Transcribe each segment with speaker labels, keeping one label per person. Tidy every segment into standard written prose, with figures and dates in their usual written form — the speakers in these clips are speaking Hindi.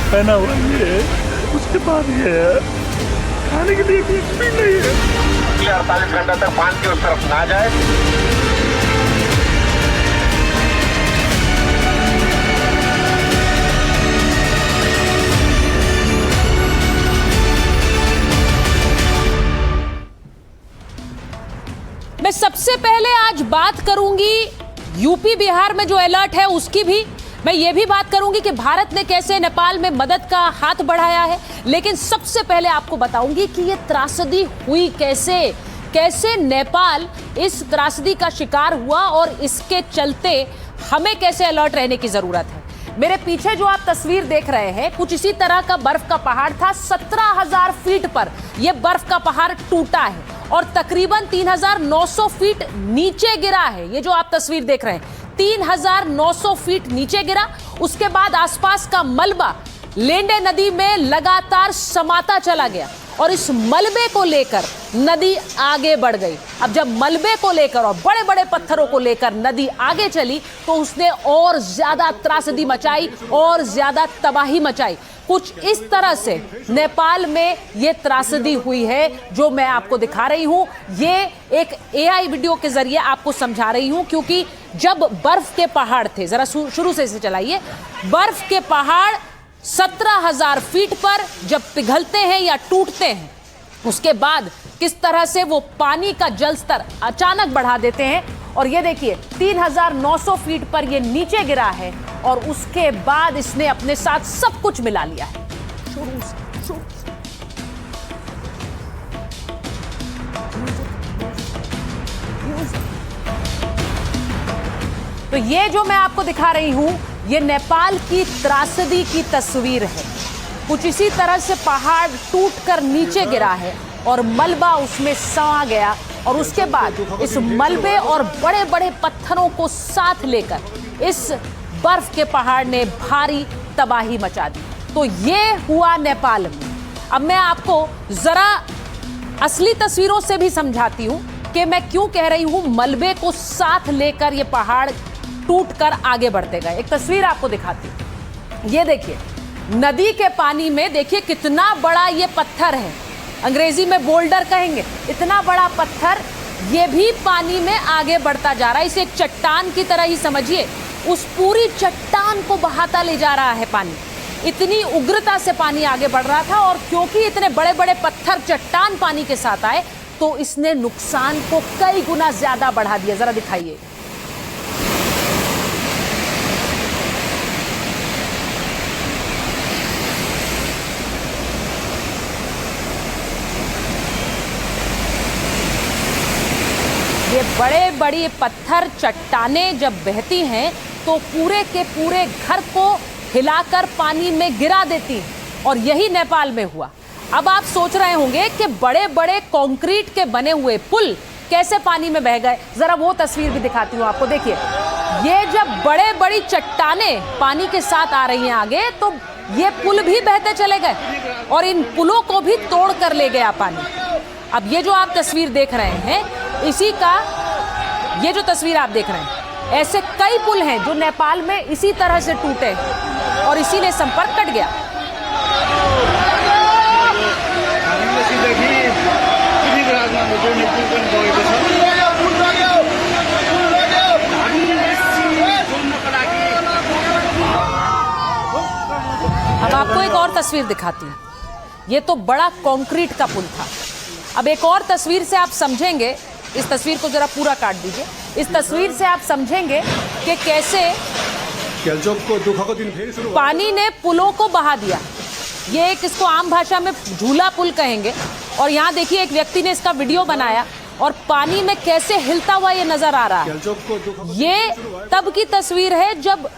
Speaker 1: पहना हुआ ये, उसके बाद ये खाने के लिए कुछ भी नहीं है।
Speaker 2: 48 घंटे तक बांध के उस तरफ ना जाए।
Speaker 3: मैं सबसे पहले आज बात करूंगी यूपी बिहार में जो अलर्ट है उसकी भी। मैं ये भी बात करूंगी कि भारत ने कैसे नेपाल में मदद का हाथ बढ़ाया है। लेकिन सबसे पहले आपको बताऊंगी कि ये त्रासदी हुई कैसे, कैसे नेपाल इस त्रासदी का शिकार हुआ और इसके चलते हमें कैसे अलर्ट रहने की जरूरत है। मेरे पीछे जो आप तस्वीर देख रहे हैं, कुछ इसी तरह का बर्फ का पहाड़ था। 17,000 फीट पर यह बर्फ का पहाड़ टूटा है और तकरीबन 3,900 फीट नीचे गिरा है। ये जो आप तस्वीर देख रहे हैं, 3,900 फीट नीचे गिरा। उसके बाद आसपास का मलबा लेंडे नदी में लगातार समाता चला गया और इस मलबे को लेकर नदी आगे बढ़ गई। अब जब मलबे को लेकर और बड़े बड़े पत्थरों को लेकर नदी आगे चली तो उसने और ज्यादा त्रासदी मचाई और ज्यादा तबाही मचाई। कुछ इस तरह से नेपाल में ये त्रासदी हुई है जो मैं आपको दिखा रही हूं। ये एक एआई वीडियो के जरिए आपको समझा रही हूं, क्योंकि जब बर्फ के पहाड़ थे, जरा शुरू से इसे चलाइए। बर्फ के पहाड़ 17,000 फीट पर जब पिघलते हैं या टूटते हैं, उसके बाद किस तरह से वो पानी का जल स्तर अचानक बढ़ा देते हैं। और ये देखिए 3,900 फीट पर ये नीचे गिरा है और उसके बाद इसने अपने साथ सब कुछ मिला लिया है। तो ये जो मैं आपको दिखा रही हूं, ये नेपाल की त्रासदी की तस्वीर है। कुछ इसी तरह से पहाड़ टूटकर नीचे गिरा है और मलबा उसमें समा गया और उसके बाद इस मलबे और बड़े बड़े पत्थरों को साथ लेकर इस बर्फ के पहाड़ ने भारी तबाही मचा दी। तो ये हुआ नेपाल में। अब मैं आपको जरा असली तस्वीरों से भी समझाती हूं कि मैं क्यों कह रही हूं मलबे को साथ लेकर ये पहाड़ टूटकर आगे बढ़ते गए। एक तस्वीर आपको दिखाती हूं। ये देखिए नदी के पानी में देखिए कितना बड़ा ये पत्थर है, अंग्रेजी में बोल्डर कहेंगे। इतना बड़ा पत्थर ये भी पानी में आगे बढ़ता जा रहा है। इसे एक चट्टान की तरह ही समझिए। उस पूरी चट्टान को बहाता ले जा रहा है पानी। इतनी उग्रता से पानी आगे बढ़ रहा था और क्योंकि इतने बड़े बड़े पत्थर चट्टान पानी के साथ आए तो इसने नुकसान को कई गुना ज्यादा बढ़ा दिया। जरा दिखाइए। ये बड़े बड़े पत्थर चट्टानें जब बहती हैं तो पूरे के पूरे घर को हिलाकर पानी में गिरा देती हैं और यही नेपाल में हुआ। अब आप सोच रहे होंगे कि बड़े बड़े कंक्रीट के बने हुए पुल कैसे पानी में बह गए। जरा वो तस्वीर भी दिखाती हूँ आपको। देखिए ये जब बड़े बड़ी चट्टानें पानी के साथ आ रही हैं आगे तो ये पुल भी बहते चले गए और इन पुलों को भी तोड़ कर ले गया पानी। अब ये जो आप तस्वीर देख रहे हैं, इसी का ये जो तस्वीर आप देख रहे हैं, ऐसे कई पुल हैं जो नेपाल में इसी तरह से टूटे और इसीलिए संपर्क कट गया। अब आपको एक और तस्वीर दिखाती हूँ। ये तो बड़ा कंक्रीट का पुल था। अब एक और तस्वीर से आप समझेंगे, इस तस्वीर को जरा पूरा काट दीजिए। इस तस्वीर से आप समझेंगे कि कैसे पानी ने पुलों को बहा दिया। ये एक, इसको आम भाषा में झूला पुल कहेंगे। और यहाँ देखिए एक व्यक्ति ने इसका वीडियो बनाया और पानी में कैसे हिलता हुआ ये नजर आ रहा है। ये तब की तस्वीर है जब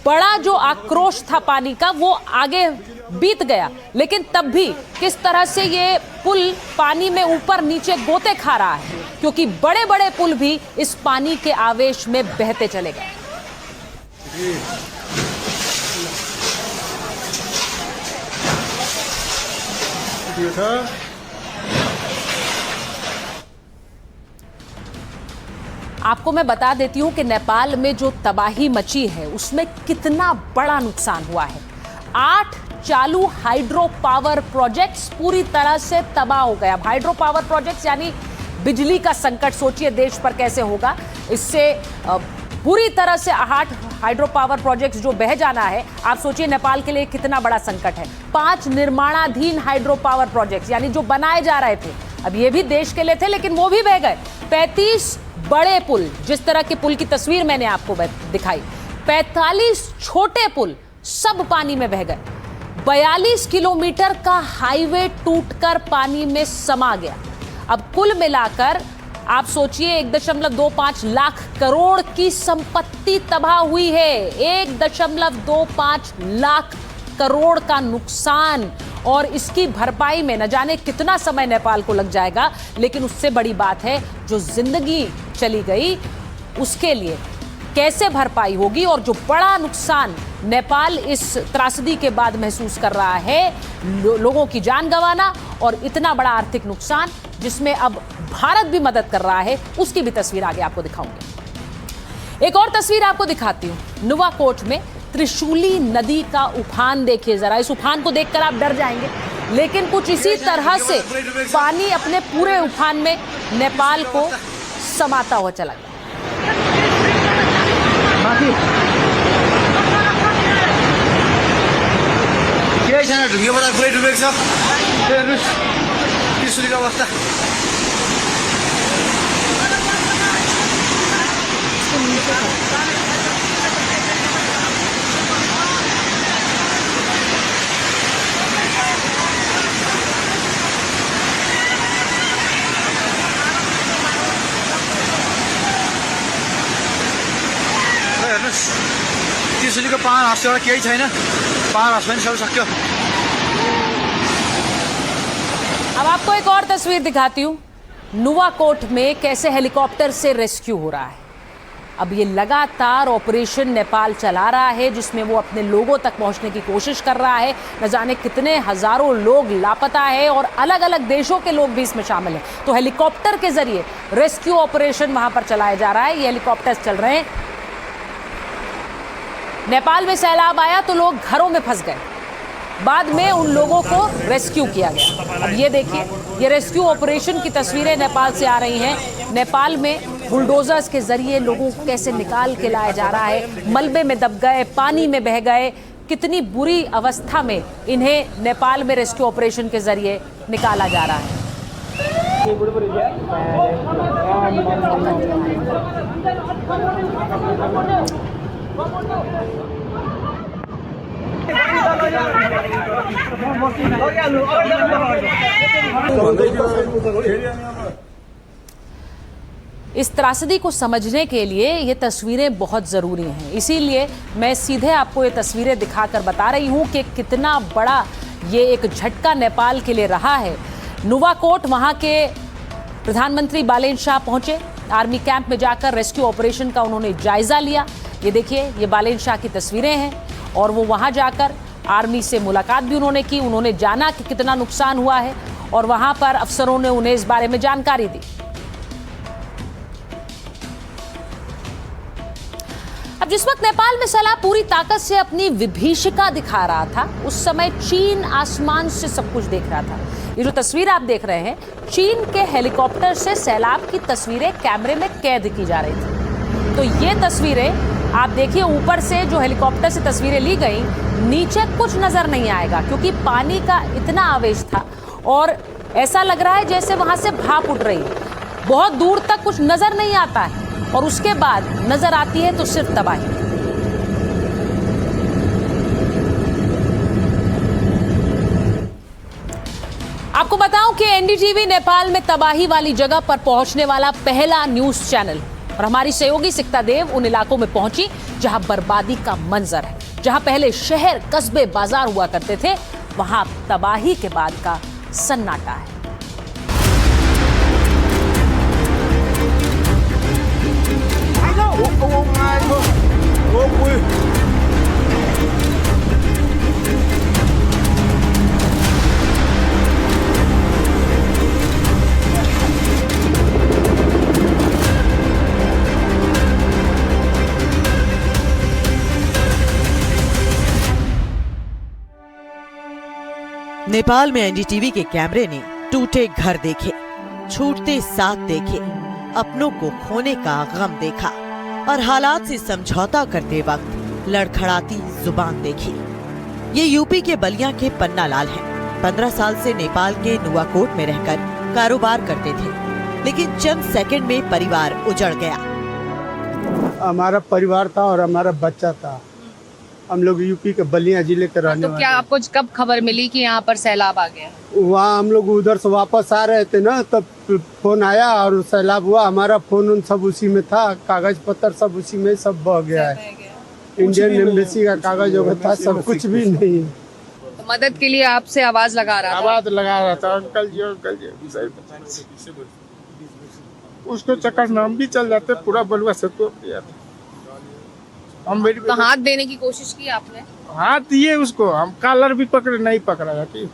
Speaker 3: बड़ा जो आक्रोश था पानी का वो आगे बीत गया, लेकिन तब भी किस तरह से ये पुल पानी में ऊपर नीचे गोते खा रहा है, क्योंकि बड़े बड़े पुल भी इस पानी के आवेश में बहते चले गए। आपको मैं बता देती हूं कि नेपाल में जो तबाही मची है उसमें कितना बड़ा नुकसान हुआ है। 8 चालू हाइड्रो पावर प्रोजेक्ट्स पूरी तरह से तबाह हो गए। अब हाइड्रो पावर प्रोजेक्ट्स यानी बिजली का संकट सोचिए देश पर कैसे होगा। इससे पूरी तरह से 8 हाइड्रो पावर प्रोजेक्ट्स जो बह जाना है, आप सोचिए नेपाल के लिए कितना बड़ा संकट है। 5 निर्माणाधीन हाइड्रो पावर प्रोजेक्ट्स यानी जो बनाए जा रहे थे, अब ये भी देश के लिए थे लेकिन वो भी बह गए। 35 बड़े पुल, जिस तरह के पुल की तस्वीर मैंने आपको दिखाई, 45 छोटे पुल सब पानी में बह गए। 42 किलोमीटर का हाईवे टूटकर पानी में समा गया। अब कुल मिलाकर आप सोचिए 1.25 लाख करोड़ की संपत्ति तबाह हुई है। 1.25 लाख करोड़ का नुकसान, और इसकी भरपाई में न जाने कितना समय नेपाल को लग जाएगा। लेकिन उससे बड़ी बात है जो जिंदगी चली गई उसके लिए कैसे भरपाई होगी, और जो बड़ा नुकसान नेपाल इस त्रासदी के बाद महसूस कर रहा है, लोगों की जान गंवाना और इतना बड़ा आर्थिक नुकसान जिसमें अब भारत भी मदद कर रहा है, उसकी भी तस्वीर आगे आपको दिखाऊंगी। एक और तस्वीर आपको दिखाती हूं। नुवाकोट में त्रिशूली नदी का उफान देखिए जरा। इस उफान को देखकर आप डर जाएंगे, लेकिन कुछ इसी तरह से पानी अपने पूरे उफान में नेपाल को समाता हुआ चला गया।
Speaker 4: त्रिशुलीको पाहाड हाँस्योबाट केही छैन, पाहाड हाँस पनि सबै सक्यो।
Speaker 3: अब आपको एक और तस्वीर दिखाती हूं। नुवाकोट में कैसे हेलीकॉप्टर से रेस्क्यू हो रहा है। अब ये लगातार ऑपरेशन नेपाल चला रहा है जिसमें वो अपने लोगों तक पहुंचने की कोशिश कर रहा है। न जाने कितने हजारों लोग लापता है और अलग अलग देशों के लोग भी इसमें शामिल हैं। तो हेलीकॉप्टर के जरिए रेस्क्यू ऑपरेशन वहां पर चलाया जा रहा है। ये हेलीकॉप्टर्स चल रहे हैं। नेपाल में सैलाब आया तो लोग घरों में फंस गए, बाद में उन लोगों को रेस्क्यू किया गया। अब ये देखिए, ये रेस्क्यू ऑपरेशन की तस्वीरें नेपाल से आ रही हैं। नेपाल में बुलडोजर्स के जरिए लोगों को कैसे निकाल के लाया जा रहा है। मलबे में दब गए, पानी में बह गए, कितनी बुरी अवस्था में इन्हें नेपाल में रेस्क्यू ऑपरेशन के जरिए निकाला जा रहा है। इस त्रासदी को समझने के लिए ये तस्वीरें बहुत ज़रूरी हैं। इसीलिए मैं सीधे आपको ये तस्वीरें दिखाकर बता रही हूँ कि कितना बड़ा ये एक झटका नेपाल के लिए रहा है। नुवाकोट, वहाँ के प्रधानमंत्री बालेन शाह पहुँचे। आर्मी कैंप में जाकर रेस्क्यू ऑपरेशन का उन्होंने जायज़ा लिया। ये देखिए, ये बालेन शाह की तस्वीरें हैं और वो वहाँ जाकर आर्मी से मुलाकात भी उन्होंने की। उन्होंने जाना कि कितना नुकसान हुआ है और वहाँ पर अफसरों ने उन्हें इस बारे में जानकारी दी। अब जिस वक्त नेपाल में सैलाब पूरी ताकत से अपनी विभीषिका दिखा रहा था, उस समय चीन आसमान से सब कुछ देख रहा था। ये जो तस्वीर आप देख रहे हैं, चीन के हेलीकॉप्टर से सैलाब की तस्वीरें कैमरे में कैद की जा रही थी। तो ये तस्वीरें आप देखिए, ऊपर से जो हेलीकॉप्टर से तस्वीरें ली गई, नीचे कुछ नजर नहीं आएगा क्योंकि पानी का इतना आवेश था और ऐसा लग रहा है जैसे वहां से भाप उठ रही है। बहुत दूर तक कुछ नजर नहीं आता है और उसके बाद नजर आती है तो सिर्फ तबाही। आपको बताऊं कि एनडीटीवी नेपाल में तबाही वाली जगह पर पहुंचने वाला पहला न्यूज चैनल, और हमारी सहयोगी सिकता देव उन इलाकों में पहुंची जहां बर्बादी का मंजर है। जहां पहले शहर, कस्बे, बाजार हुआ करते थे, वहां तबाही के बाद का सन्नाटा है।
Speaker 5: नेपाल में एनडीटीवी के कैमरे ने टूटे घर देखे, छूटते साथ देखे, अपनों को खोने का गम देखा और हालात से समझौता करते वक्त लड़खड़ाती जुबान देखी। ये यूपी के बलिया के पन्ना लाल हैं। 15 साल से नेपाल के नुवाकोट में रहकर कारोबार करते थे, लेकिन चंद सेकंड में परिवार उजड़ गया।
Speaker 6: हमारा परिवार था और हमारा बच्चा था। हम लोग यूपी के बलिया जिले के रहने
Speaker 7: तो क्या आपको कब खबर मिली कि यहाँ पर सैलाब आ गया?
Speaker 6: वहाँ हम लोग उधर से वापस आ रहे थे ना, तब फोन आया और सैलाब हुआ। हमारा फोन उन सब उसी में था, कागज पत्र सब उसी में सब बह गया है। इंडियन एम्बेसी का कागज वगैरह था, सब कुछ भी नहीं है।
Speaker 7: तो मदद के लिए आपसे आवाज लगा रहा था?
Speaker 8: आवाज लगा रहा था, अंकल जी उसको चक्कर में हम भी चल जाते, पूरा बलुआ से तोड़ दिया था। हम
Speaker 7: तो हाथ देने की कोशिश की आपने?
Speaker 8: हाथ दिए उसको, हम कॉलर भी पकड़े, नहीं पकड़ा जाती,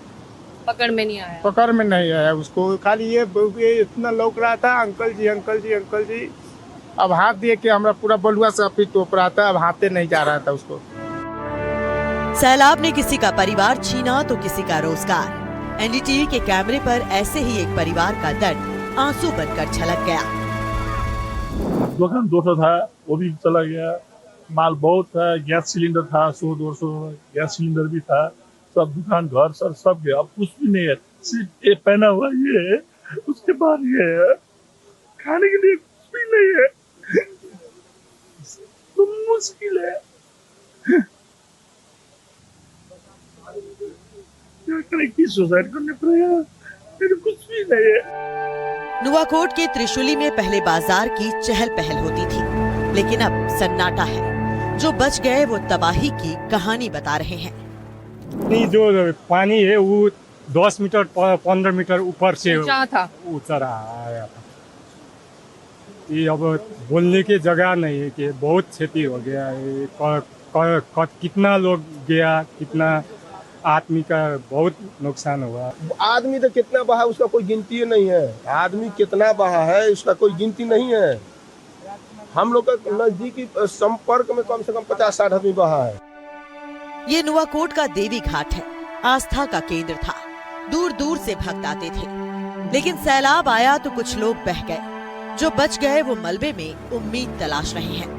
Speaker 7: पकड़ में नहीं आया?
Speaker 8: पकड़ में नहीं आया उसको। खाली ये इतना लौक रहा था, अंकल जी अंकल जी अंकल जी। अब हाथ दिए कि हमारा पूरा बलुआ से अभी तोप रहा था, अब हाथे नहीं जा रहा था उसको।
Speaker 5: सैलाब ने किसी का परिवार छीना तो किसी का रोजगार। एनडीटीवी के कैमरे पर ऐसे ही एक परिवार का दर्द आंसू बनकर छलक गया।
Speaker 1: दुकान 200 था, वो भी चला गया। माल बहुत था, गैस सिलेंडर था 100-200 गैस सिलेंडर भी था, सब दुकान घर सब गया। अब कुछ भी नहीं है, सिर्फ ये पहना हुआ ये है, उसके बाद ये है, खाने के लिए कुछ भी नहीं है। तो मुश्किल है, क्या करें, की सुसाइड करने पड़ेगा, मेरे कुछ भी नहीं है।
Speaker 5: नुवाकोट के त्रिशूली में पहले बाजार की चहल पहल होती थी, लेकिन अब सन्नाटा है। जो बच गए वो तबाही की कहानी बता रहे हैं।
Speaker 9: जो पानी है वो 10 मीटर 15 मीटर ऊपर से
Speaker 7: था,
Speaker 9: उतर आया था। ये अब बोलने की जगह नहीं है कि बहुत क्षति हो गया है। कितना लोग गया, कितना आदमी का बहुत नुकसान हुआ।
Speaker 10: आदमी तो कितना बहा उसका कोई गिनती नहीं है। आदमी कितना बहा है उसका कोई गिनती नहीं है। हम लोग का नजदीकी संपर्क में कम से कम 50-60 आदमी बहा है।
Speaker 5: ये नुवाकोट का देवी घाट है, आस्था का केंद्र था। दूर दूर से भक्त आते थे, लेकिन सैलाब आया तो कुछ लोग बह गए। जो बच गए वो मलबे में उम्मीद तलाश रहे हैं।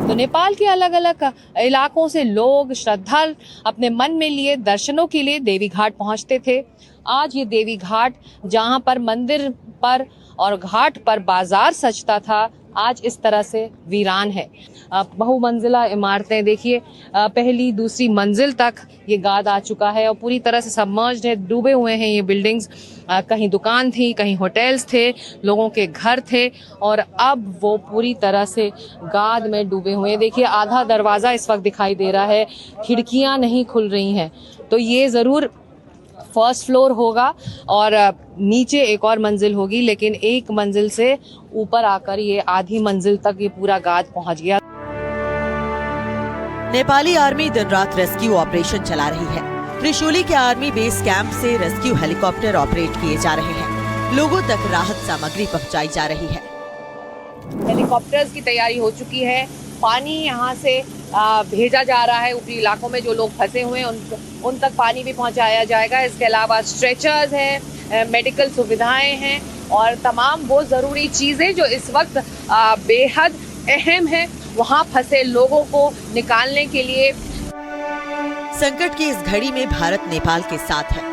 Speaker 7: तो नेपाल के अलग अलग इलाकों से लोग श्रद्धालु अपने मन में लिए दर्शनों के लिए देवी घाट पहुंचते थे। आज ये देवी घाट, जहां पर मंदिर पर और घाट पर बाजार सजता था, आज इस तरह से वीरान है। बहुमंजिला इमारतें देखिए, पहली दूसरी मंजिल तक ये गाद आ चुका है और पूरी तरह से सबमर्ज्ड है, डूबे हुए हैं ये बिल्डिंग्स। कहीं दुकान थी, कहीं होटल्स थे, लोगों के घर थे और अब वो पूरी तरह से गाद में डूबे हुए हैं। देखिए आधा दरवाज़ा इस वक्त दिखाई दे रहा है, खिड़कियां नहीं खुल रही हैं। तो ये ज़रूर फर्स्ट फ्लोर होगा और नीचे एक और मंजिल होगी, लेकिन एक मंजिल से ऊपर आकर ये आधी मंजिल तक ये पूरा गाद पहुंच गया।
Speaker 5: नेपाली आर्मी दिन रात रेस्क्यू ऑपरेशन चला रही है। त्रिशूली के आर्मी बेस कैंप से रेस्क्यू हेलीकॉप्टर ऑपरेट किए जा रहे हैं। लोगों तक राहत सामग्री पहुंचाई जा रही है।
Speaker 7: हेलीकॉप्टर्स की तैयारी हो चुकी है। पानी यहाँ से भेजा जा रहा है। ऊपरी इलाकों में जो लोग फंसे हुए हैं उन तक पानी भी पहुँचाया जाएगा। इसके अलावा स्ट्रेचर्स हैं, मेडिकल सुविधाएं हैं और तमाम वो ज़रूरी चीज़ें जो इस वक्त बेहद अहम है वहाँ फंसे लोगों को निकालने के लिए।
Speaker 5: संकट की इस घड़ी में भारत नेपाल के साथ है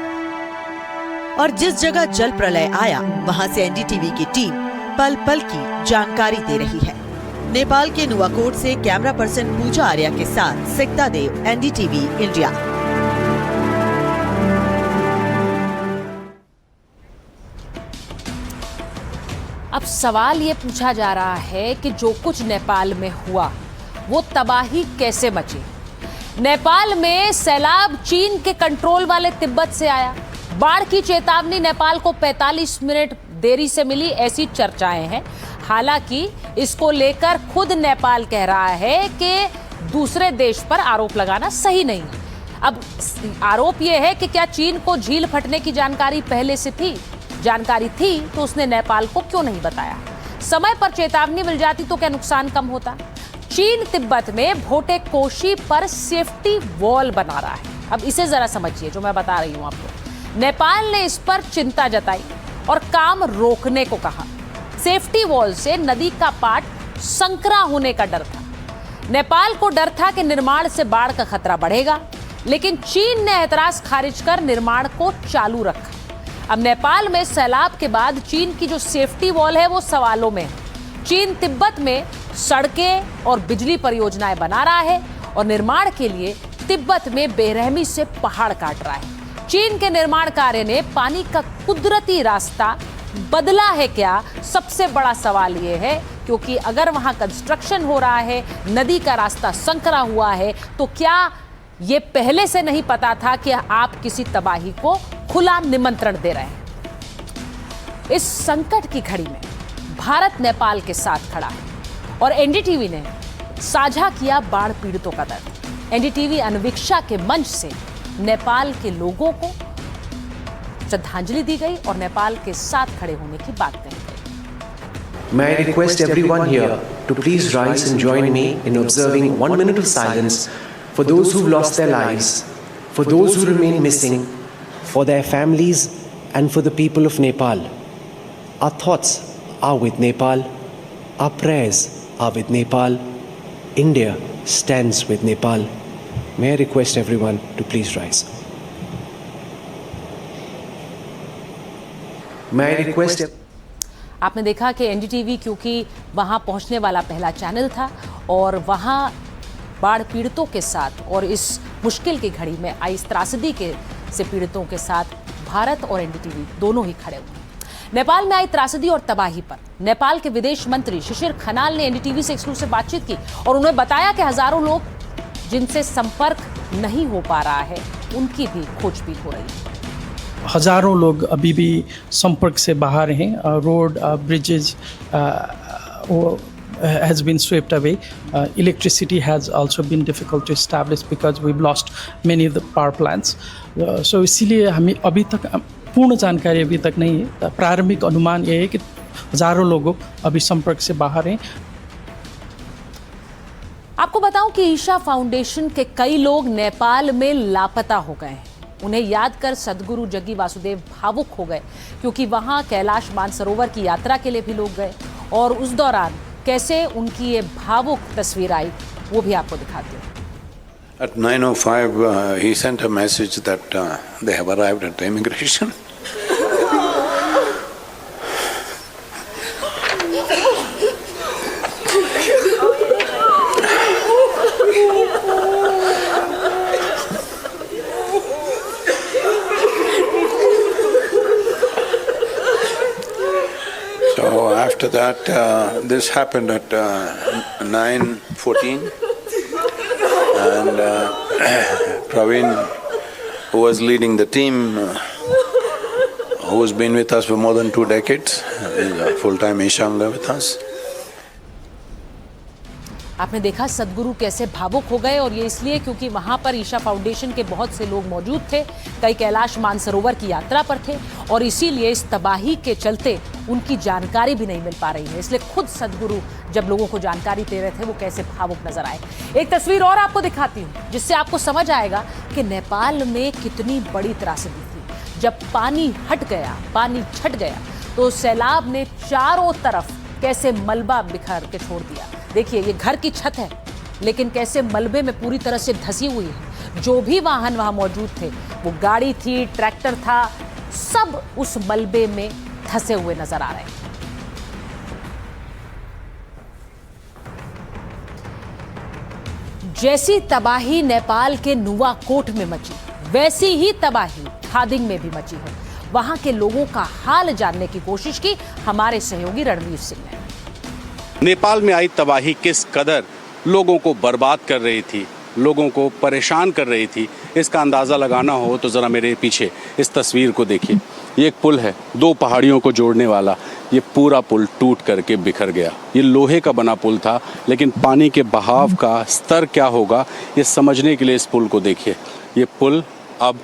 Speaker 5: और जिस जगह जल प्रलय आया वहां से एनडीटीवी की टीम पल पल की जानकारी दे रही है। नेपाल के नुवाकोट से कैमरा पर्सन पूजा आर्या के साथ सिकता देव, एनडीटीवी इंडिया।
Speaker 3: अब सवाल ये पूछा जा रहा है कि जो कुछ नेपाल में हुआ वो तबाही कैसे मची। नेपाल में सैलाब चीन के कंट्रोल वाले तिब्बत से आया। बाढ़ की चेतावनी नेपाल को 45 मिनट देरी से मिली, ऐसी चर्चाएं हैं। हालांकि इसको लेकर खुद नेपाल कह रहा है कि दूसरे देश पर आरोप लगाना सही नहीं है। अब आरोप यह है कि क्या चीन को झील फटने की जानकारी पहले से थी? जानकारी थी तो उसने नेपाल को क्यों नहीं बताया? समय पर चेतावनी मिल जाती तो क्या नुकसान कम होता? चीन तिब्बत में भोटे कोशी पर सेफ्टी वॉल बना रहा है। अब इसे जरा समझिए जो मैं बता रही हूं आपको। नेपाल ने इस पर चिंता जताई और काम रोकने को कहा। सेफ्टी वॉल से नदी का पाट संकरा होने का डर था। नेपाल को डर था कि निर्माण से बाढ़ का खतरा बढ़ेगा, लेकिन चीन ने एतराज खारिज कर निर्माण को चालू रखा। अब नेपाल में सैलाब के बाद चीन की जो सेफ्टी वॉल है वो सवालों में है। चीन तिब्बत में सड़कें और बिजली परियोजनाएं बना रहा है और निर्माण के लिए तिब्बत में बेरहमी से पहाड़ काट रहा है। चीन के निर्माण कार्य ने पानी का कुदरती रास्ता बदला है क्या? सबसे बड़ा सवाल यह है, क्योंकि अगर वहां कंस्ट्रक्शन हो रहा है, नदी का रास्ता संकरा हुआ है, तो क्या ये पहले से नहीं पता था कि आप किसी तबाही को खुला निमंत्रण दे रहे हैं? इस संकट की घड़ी में भारत नेपाल के साथ खड़ा है और एनडीटीवी ने साझा किया बाढ़ पीड़ितों का दर्द। एनडीटीवी अनवीक्षा के मंच से नेपाल के लोगों को श्रद्धांजलि दी गई और नेपाल के साथ खड़े होने की बात कही गई।
Speaker 11: May I request everyone here to please rise and join me in observing 1 minute of silence for those who've lost their lives, for those who remain missing, for their families and for the people of Nepal. Our thoughts are with Nepal. Our prayers are with Nepal. India stands with Nepal. May I request everyone to please rise. May I request
Speaker 3: आपने देखा कि एनडीटीवी क्योंकि वहां पहुंचने वाला पहला चैनल था और वहां बाढ़ पीड़ितों के साथ और इस मुश्किल की घड़ी में आई इस त्रासदी से पीड़ितों के साथ भारत और एनडीटीवी दोनों ही खड़े हुए। नेपाल में आई त्रासदी और तबाही पर नेपाल के विदेश मंत्री शिशिर खनाल ने एनडीटीवी से एक्सक्लूसिव बातचीत की और उन्हें बताया कि हजारों लोग जिनसे संपर्क नहीं हो पा रहा है उनकी भी खोजबीन हो रही है।
Speaker 12: हजारों लोग अभी भी संपर्क से बाहर हैं। Road bridges has been swept away. Electricity has also been difficult to establish because we've lost many of the power plants. So इसीलिए हमें अभी तक पूर्ण जानकारी अभी तक नहीं है। प्रारंभिक अनुमान ये है कि हजारों लोग अभी संपर्क से बाहर हैं।
Speaker 3: आपको बताऊं कि ईशा फाउंडेशन के कई लोग नेपाल में लापता हो गए हैं। उन्हें याद कर सदगुरु जग्गी वासुदेव भावुक हो गए, क्योंकि वहां कैलाश मानसरोवर की यात्रा के लिए भी लोग गए और उस दौरान कैसे उनकी ये भावुक तस्वीर आई वो भी आपको दिखाती हूँ।
Speaker 13: At 9:05, he sent a message that they have arrived at the immigration. So after that, this happened at 9:14. And Praveen, who was leading the team, who has been with us for more than 2 decades, is a full-time Ishanga with us.
Speaker 3: आपने देखा सदगुरु कैसे भावुक हो गए और ये इसलिए क्योंकि वहां पर ईशा फाउंडेशन के बहुत से लोग मौजूद थे, कई कैलाश मानसरोवर की यात्रा पर थे और इसीलिए इस तबाही के चलते उनकी जानकारी भी नहीं मिल पा रही है। इसलिए खुद सदगुरु जब लोगों को जानकारी दे रहे थे वो कैसे भावुक नजर आए। एक तस्वीर और आपको दिखाती हूँ जिससे आपको समझ आएगा कि नेपाल में कितनी बड़ी त्रासदी थी। जब पानी हट गया, पानी छट गया, तो सैलाब ने चारों तरफ कैसे मलबा बिखर के छोड़ दिया। देखिए ये घर की छत है, लेकिन कैसे मलबे में पूरी तरह से धसी हुई है। जो भी वाहन वहां मौजूद थे, वो गाड़ी थी, ट्रैक्टर था, सब उस मलबे में धसे हुए नजर आ रहे हैं। जैसी तबाही नेपाल के नुवाकोट में मची, वैसी ही तबाही थादिंग में भी मची है। वहां के लोगों का हाल जानने की कोशिश की हमारे सहयोगी रणवीर सिंह ने।
Speaker 14: नेपाल में आई तबाही किस कदर लोगों को बर्बाद कर रही थी, लोगों को परेशान कर रही थी, इसका अंदाज़ा लगाना हो तो ज़रा मेरे पीछे इस तस्वीर को देखिए। ये एक पुल है, 2 पहाड़ियों को जोड़ने वाला। ये पूरा पुल टूट करके बिखर गया। ये लोहे का बना पुल था, लेकिन पानी के बहाव का स्तर क्या होगा ये समझने के लिए इस पुल को देखिए। ये पुल अब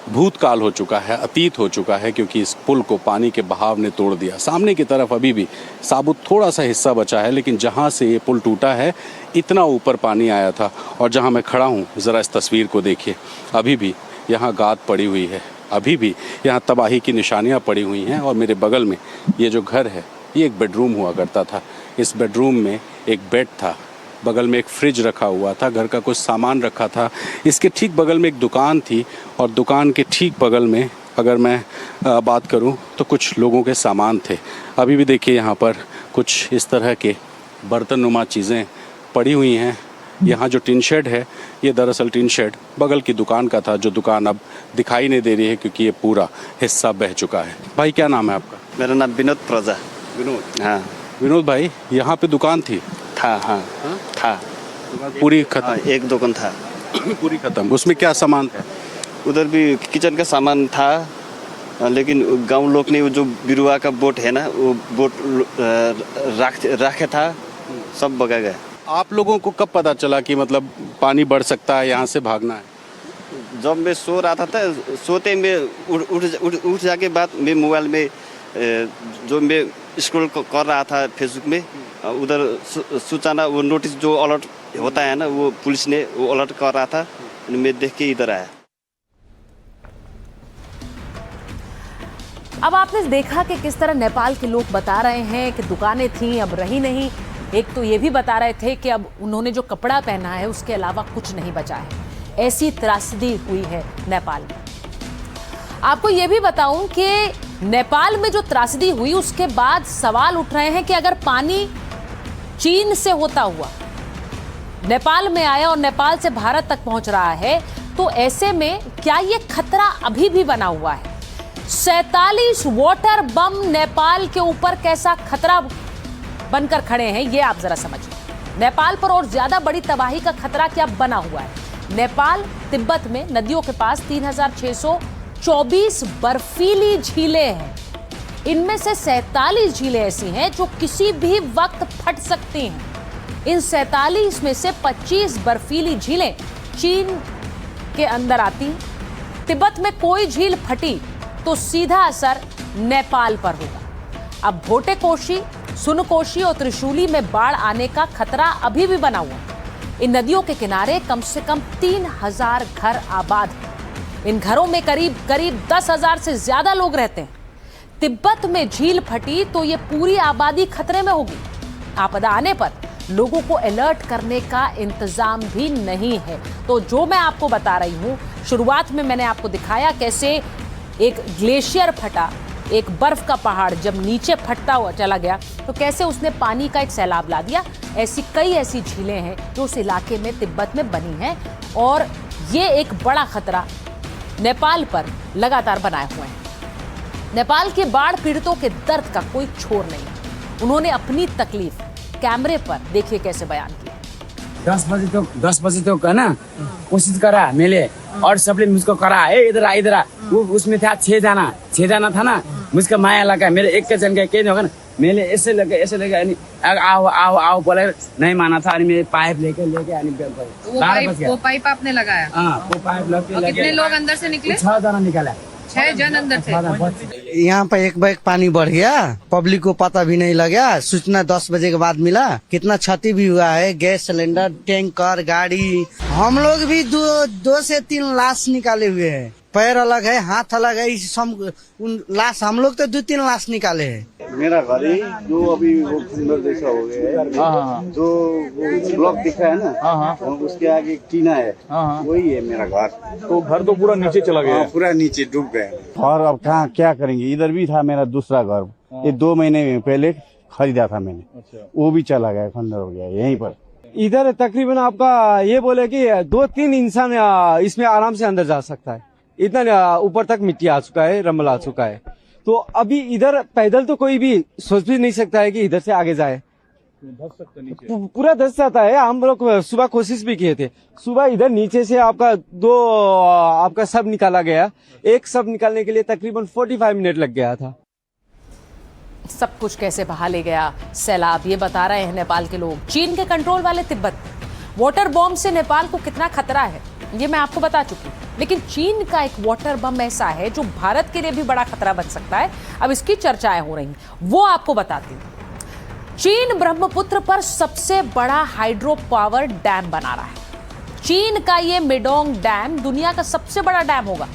Speaker 14: भूतकाल हो चुका है, अतीत हो चुका है, क्योंकि इस पुल को पानी के बहाव ने तोड़ दिया। सामने की तरफ अभी भी साबुत थोड़ा सा हिस्सा बचा है, लेकिन जहाँ से ये पुल टूटा है इतना ऊपर पानी आया था। और जहाँ मैं खड़ा हूँ, ज़रा इस तस्वीर को देखिए, अभी भी यहाँ गाद पड़ी हुई है, अभी भी यहाँ तबाही की निशानियाँ पड़ी हुई हैं। और मेरे बगल में ये जो घर है, ये एक बेडरूम हुआ करता था। इस बेडरूम में एक बेड था, बगल में एक फ्रिज रखा हुआ था, घर का कुछ सामान रखा था। इसके ठीक बगल में एक दुकान थी, और दुकान के ठीक बगल में अगर मैं बात करूं तो कुछ लोगों के सामान थे। अभी भी देखिए यहाँ पर कुछ इस तरह के बर्तननुमा चीज़ें पड़ी हुई हैं। यहाँ जो टिन शेड है, ये दरअसल टिन शेड बगल की दुकान का था, जो दुकान अब दिखाई नहीं दे रही है क्योंकि ये पूरा हिस्सा बह चुका है। भाई क्या नाम है आपका?
Speaker 15: मेरा नाम विनोद प्रजा।
Speaker 14: विनोद?
Speaker 15: हाँ।
Speaker 14: विनोद भाई, यहाँ पे दुकान थी?
Speaker 15: था, हाँ था।
Speaker 14: पूरी खत्म?
Speaker 15: एक दुकान था।
Speaker 14: पूरी खत्म? उसमें क्या सामान था?
Speaker 15: उधर भी किचन का सामान था, लेकिन गांव लोग ने जो बिरुआ का बोट है ना, वो बोट रखे था, सब बगा गया।
Speaker 14: आप लोगों को कब पता चला कि मतलब पानी बढ़ सकता है, यहाँ से भागना है?
Speaker 15: जब मैं सो रहा था सोते में उठ जाके बाद मैं मोबाइल में जो मैं स्क्रॉल कर रहा था फेसबुक में, उधर सूचना, वो नोटिस जो अलर्ट होता है ना, वो पुलिस ने वो अलर्ट कर रहा था, मैं देख के इधर आया।
Speaker 3: अब आपने देखा कि किस तरह नेपाल के लोग बता रहे हैं कि दुकानें थीं, अब रही नहीं। एक तो ये भी बता रहे थे कि अब उन्होंने जो कपड़ा पहना है उसके अलावा कुछ नहीं बचा है। ऐसी त्रासदी हुई है नेपाल में। आपको ये भी बताऊं कि नेपाल में जो त्रासदी हुई उसके बाद सवाल उठ रहे हैं कि अगर पानी चीन से होता हुआ नेपाल में आया और नेपाल से भारत तक पहुंच रहा है, तो ऐसे में क्या ये खतरा अभी भी बना हुआ है? 47 वाटर बम नेपाल के ऊपर कैसा खतरा बनकर खड़े हैं, ये आप जरा समझिए। नेपाल पर और ज्यादा बड़ी तबाही का खतरा क्या बना हुआ है? नेपाल तिब्बत में नदियों के पास 3624 बर्फीली झीलें हैं। इनमें से 47 झीलें ऐसी हैं जो किसी भी वक्त फट सकती हैं। इन 47 में से 25 बर्फीली झीलें चीन के अंदर आती हैं। तिब्बत में कोई झील फटी तो सीधा असर नेपाल पर होगा। अब भोटेकोशी, सुनकोशी और त्रिशूली में बाढ़ आने का खतरा अभी भी बना हुआ है। इन नदियों के किनारे कम से कम 3000 घर आबाद हैं। इन घरों में करीब 10,000 से ज्यादा लोग रहते हैं। तिब्बत में झील फटी तो ये पूरी आबादी खतरे में होगी। आपदा आने पर लोगों को अलर्ट करने का इंतजाम भी नहीं है। तो जो मैं आपको बता रही हूं, शुरुआत में मैंने आपको दिखाया कैसे एक ग्लेशियर फटा, एक बर्फ का पहाड़ जब नीचे फटता हुआ चला गया तो कैसे उसने पानी का एक सैलाब ला दिया। ऐसी कई ऐसी झीलें हैं जो उस इलाके में तिब्बत में बनी हैं, और ये एक बड़ा खतरा नेपाल पर लगातार बनाए हुए हैं। नेपाल के बाढ़ पीड़ितों के दर्द का कोई छोर नहीं। उन्होंने अपनी तकलीफ कैमरे पर देखिए कैसे बयान किया।
Speaker 16: 10 बजे तक है ना, कोशिश करा मैंने, और सबने मुझको करा, इधर आ। वो उसमें था 6 जाना था ना, मुझका माया लगा, मेरे एक के जन के होगा ना, मैंने ऐसे लगे आओ बोले, नहीं माना था। मैं पाइप लेके
Speaker 7: वो पाइप आपने लगाया?
Speaker 16: हाँ, वो पाइप लगे।
Speaker 7: कितने लोग अंदर से निकले?
Speaker 16: 6 जना निकाला।
Speaker 7: 6 जन अंदर थे।
Speaker 17: यहाँ पर एक बैग पानी बढ़ गया, पब्लिक को पता भी नहीं लगा। सूचना 10 बजे के बाद मिला। कितना क्षति भी हुआ है, गैस सिलेंडर, टैंकर, गाड़ी। हम लोग भी 2 से 3 लाश निकाले हुए हैं। पैर अलग है, हाथ अलग है, लाश हम लोग तो 2-3 लाश निकाले हैं।
Speaker 18: मेरा घर ही जो अभी वो खंडर जैसा हो गया है, जो ब्लॉक दिखा है ना, उसके आगे एक टीना है, वही है मेरा घर।
Speaker 19: तो घर तो पूरा नीचे चला गया?
Speaker 18: पूरा नीचे डूब गया।
Speaker 19: और अब कहाँ क्या करेंगे? इधर भी था मेरा दूसरा घर, ये 2 महीने पहले खरीदा था मैंने, वो भी चला गया, खंडर हो गया यहीं पर।
Speaker 20: इधर तकरीबन आपका ये बोले कि 2-3 इंसान इसमें आराम से अंदर जा सकता है। इतना ऊपर तक मिट्टी आ चुका है, रमल आ चुका है। तो अभी इधर पैदल तो कोई भी सोच भी नहीं सकता है कि इधर से आगे जाए। पूरा धस जाता है। हम लोग सुबह कोशिश भी किए थे, सुबह इधर नीचे से आपका सब निकाला गया। एक सब निकालने के लिए तकरीबन 45 मिनट लग गया था।
Speaker 3: सब कुछ कैसे बहा ले गया सैलाब, ये बता रहे हैं नेपाल के लोग। चीन के कंट्रोल वाले तिब्बत, वाटर बॉम्ब से नेपाल को कितना खतरा है ये मैं आपको बता चुकी हूं। लेकिन चीन का एक वाटर बम ऐसा है जो भारत के लिए भी बड़ा खतरा बन सकता है। अब इसकी चर्चाएं हो रही हैं, वो आपको बताती हूं। चीन ब्रह्मपुत्र पर सबसे बड़ा हाइड्रो पावर डैम बना रहा है। चीन का ये मेडोंग डैम दुनिया का सबसे बड़ा डैम होगा।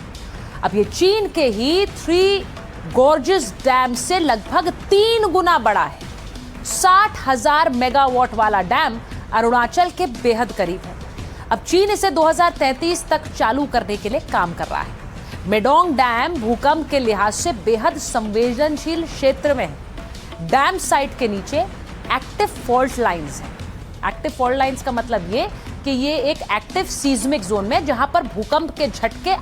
Speaker 3: अब ये चीन के ही 3 गॉर्जेस डैम से लगभग 3 गुना बड़ा है। 60,000 मेगावाट वाला डैम अरुणाचल के बेहद करीब है। अब चीन इसे 2033 तक चालू करने के लिए काम कर रहा है। मेडोंग डैम भूकंप के लिहाज से बेहद संवेदनशील क्षेत्र में है। डैम साइट के नीचे एक्टिव फॉल्ट लाइंस हैं। एक्टिव फॉल्ट लाइंस का मतलब ये कि ये एक एक्टिव सीज्मिक जोन में, जहां पर भूकंप के झटके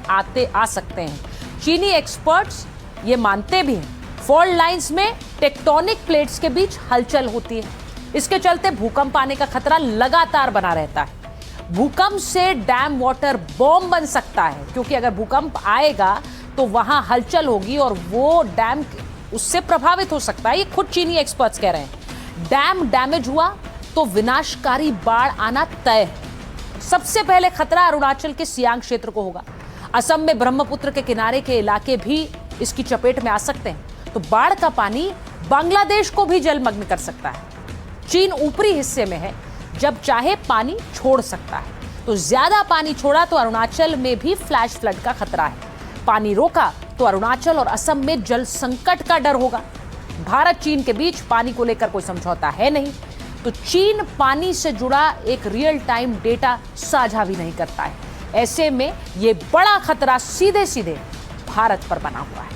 Speaker 3: आ सकते हैं। चीनी एक्सपर्ट्स ये मानते भी हैं, फॉल्ट लाइंस में टेक्टोनिक प्लेट्स के बीच हलचल होती है। इसके चलते भूकंप आने का खतरा लगातार बना रहता है। भूकंप से डैम वाटर बॉम्ब बन सकता है, क्योंकि अगर भूकंप आएगा तो वहां हलचल होगी और वो डैम उससे प्रभावित हो सकता है। ये खुद चीनी एक्सपर्ट्स कह रहे हैं। डैम डैमेज हुआ तो विनाशकारी बाढ़ आना तय है। सबसे पहले खतरा अरुणाचल के सियांग क्षेत्र को होगा। असम में ब्रह्मपुत्र के किनारे के इलाके भी इसकी चपेट में आ सकते हैं। तो बाढ़ का पानी बांग्लादेश को भी जलमग्न कर सकता है। चीन ऊपरी हिस्से में है, जब चाहे पानी छोड़ सकता है। तो ज्यादा पानी छोड़ा तो अरुणाचल में भी फ्लैश फ्लड का खतरा है। पानी रोका तो अरुणाचल और असम में जल संकट का डर होगा। भारत चीन के बीच पानी को लेकर कोई समझौता है नहीं, तो चीन पानी से जुड़ा एक रियल टाइम डेटा साझा भी नहीं करता है। ऐसे में ये बड़ा खतरा सीधे सीधे भारत पर बना हुआ है।